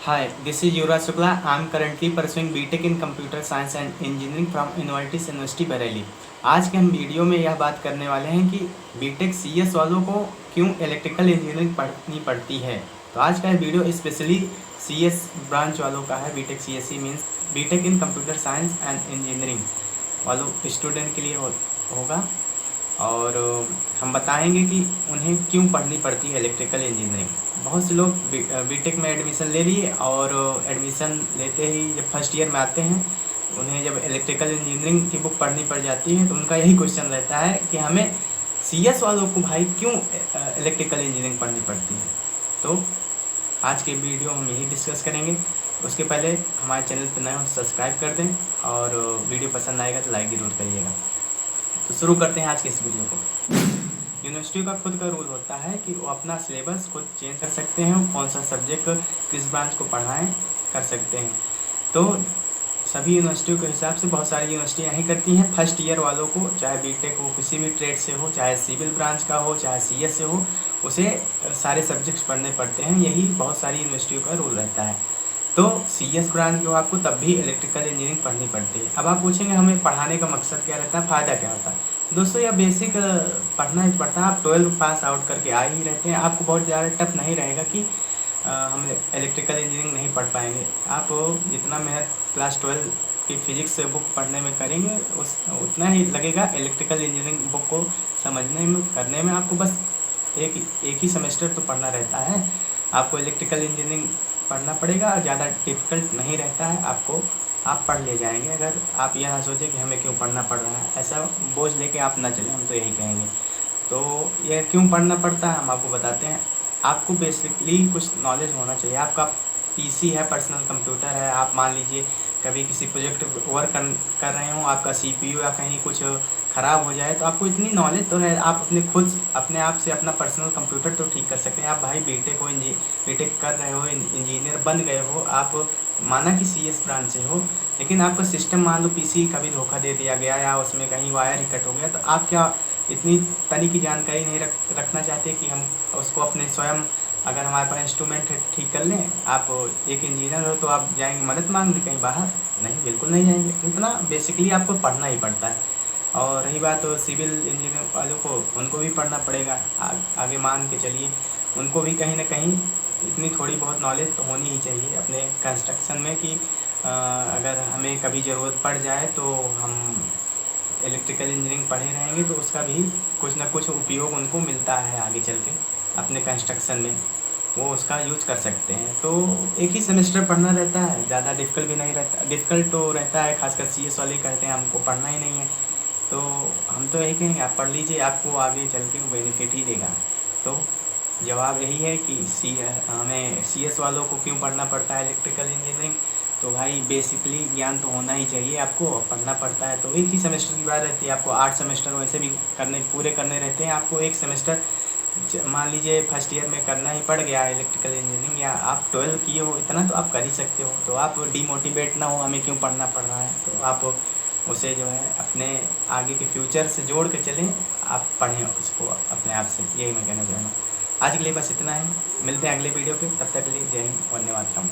Hi, this is Yuvraj Shukla. I am currently pursuing BTech in Computer Science and Engineering from Innovatis University Bareilly. आज के हम video में यह बात करने वाले हैं कि बीटेक सीएस वालों को क्यों इलेक्ट्रिकल इंजीनियरिंग पढ़नी पड़ती है। तो आज का यह वीडियो स्पेशली सीएस ब्रांच वालों का है। BTech CSE means BTech in computer science and engineering वालों स्टूडेंट के लिए होगा। और हम बताएंगे कि उन्हें क्यों पढ़नी पड़ती है इलेक्ट्रिकल इंजीनियरिंग। बहुत से लोग बीटेक में एडमिशन ले लिए और एडमिशन लेते ही जब फर्स्ट ईयर में आते हैं उन्हें जब इलेक्ट्रिकल इंजीनियरिंग की बुक पढ़नी पड़ जाती है तो उनका यही क्वेश्चन रहता है कि हमें सीएस वालों को भाई क्यों इलेक्ट्रिकल इंजीनियरिंग पढ़नी पड़ती है। तो आज के वीडियो हम यही डिस्कस करेंगे। उसके पहले हमारे चैनल पर नए हो सब्सक्राइब कर दें और वीडियो पसंद आएगा तो लाइक ज़रूर करिएगा। तो शुरू करते हैं आज के इस वीडियो को। यूनिवर्सिटी का खुद का रूल होता है कि वो अपना सिलेबस खुद चेंज कर सकते हैं, कौन सा सब्जेक्ट किस ब्रांच को पढ़ाएं कर सकते हैं। तो सभी यूनिवर्सिटियों के हिसाब से बहुत सारी यूनिवर्सिटियाँ यही करती हैं। फर्स्ट ईयर वालों को चाहे बीटेक हो, किसी भी ट्रेड से हो, चाहे सिविल ब्रांच का हो, चाहे सीएस से हो, उसे सारे सब्जेक्ट्स पढ़ने पड़ते हैं। यही बहुत सारी यूनिवर्सिटियों का रूल रहता है। तो सीएस ब्रांच को आपको तब भी इलेक्ट्रिकल इंजीनियरिंग पढ़नी पड़ती है। अब आप पूछेंगे हमें पढ़ाने का मकसद क्या रहता है, फ़ायदा क्या होता है। दोस्तों यह बेसिक पढ़ना ही पड़ता है। आप 12 पास आउट करके आ ही रहते हैं, आपको बहुत ज़्यादा टफ नहीं रहेगा कि हम इलेक्ट्रिकल इंजीनियरिंग नहीं पढ़ पाएंगे। आप जितना मेहनत क्लास 12 की फिजिक्स बुक पढ़ने में करेंगे उतना ही लगेगा इलेक्ट्रिकल इंजीनियरिंग बुक को समझने में करने में। आपको बस एक ही सेमेस्टर तो पढ़ना रहता है। आपको इलेक्ट्रिकल इंजीनियरिंग पढ़ना पड़ेगा, ज़्यादा डिफ़िकल्ट नहीं रहता है। आप पढ़ ले जाएंगे। अगर आप यह ना सोचें कि हमें क्यों पढ़ना पड़ रहा है, ऐसा बोझ लेके आप ना चलें, हम तो यही कहेंगे। तो यह क्यों पढ़ना पड़ता है हम आपको बताते हैं। आपको बेसिकली कुछ नॉलेज होना चाहिए। आपका पीसी है, पर्सनल कंप्यूटर है, आप मान लीजिए कभी किसी प्रोजेक्ट वर्क कर रहे हो, आपका सीपीयू या कहीं कुछ ख़राब हो जाए तो आपको इतनी नॉलेज तो है, आप अपने आप से अपना पर्सनल कंप्यूटर तो ठीक कर सकते हैं। आप भाई बीटेक कर रहे हो, इंजीनियर बन गए हो, आप माना कि सीएस ब्रांच से हो, लेकिन आपका सिस्टम मान लो पीसी कभी धोखा दे दिया गया या उसमें कहीं वायर ही कट हो गया, तो आप क्या इतनी तनी की जानकारी नहीं रखना चाहते कि हम उसको अपने स्वयं, अगर हमारे पास इंस्ट्रूमेंट है, ठीक कर लें। आप एक इंजीनियर हो तो आप जाएंगे मदद मांगने कहीं बाहर? नहीं, बिल्कुल नहीं जाएंगे। इतना बेसिकली आपको पढ़ना ही पड़ता है। और रही बात तो सिविल इंजीनियर वालों को, उनको भी पढ़ना पड़ेगा। आगे मान के चलिए उनको भी कहीं ना कहीं इतनी थोड़ी बहुत नॉलेज तो होनी ही चाहिए अपने कंस्ट्रक्शन में कि अगर हमें कभी ज़रूरत पड़ जाए तो हम इलेक्ट्रिकल इंजीनियरिंग पढ़े रहेंगे तो उसका भी कुछ ना कुछ उपयोग उनको मिलता है आगे चल के अपने कंस्ट्रक्शन में, वो उसका यूज कर सकते हैं। तो एक ही सेमेस्टर पढ़ना रहता है, ज़्यादा डिफ़िकल्ट भी नहीं रहता। डिफ़िकल्ट तो रहता है, खासकर सीएस वाले कहते हैं हमको पढ़ना ही नहीं है। तो हम तो यही कहेंगे आप पढ़ लीजिए, आपको आगे चल के बेनिफिट ही देगा। तो जवाब यही है कि हमें सीएस वालों को क्यों पढ़ना पड़ता है इलेक्ट्रिकल इंजीनियरिंग। तो भाई बेसिकली ज्ञान तो होना ही चाहिए, आपको पढ़ना पड़ता है। तो एक ही सेमेस्टर की बात रहती है, आपको 8 सेमेस्टर वैसे भी पूरे करने रहते हैं। आपको एक सेमेस्टर मान लीजिए फर्स्ट ईयर में करना ही पड़ गया इलेक्ट्रिकल इंजीनियरिंग, या आप 12 किए हो, इतना तो आप कर ही सकते हो। तो आप डीमोटिवेट ना हो हमें क्यों पढ़ना पड़ रहा है, तो आप उसे जो है अपने आगे के फ्यूचर से जोड़ के चलें, आप पढ़ें उसको अपने आप से। यही मैं कहना चाह रहा हूँ। आज के लिए बस इतना है, मिलते हैं अगले वीडियो पे। तब तक के लिए जय हिंद, वंदे मातरम।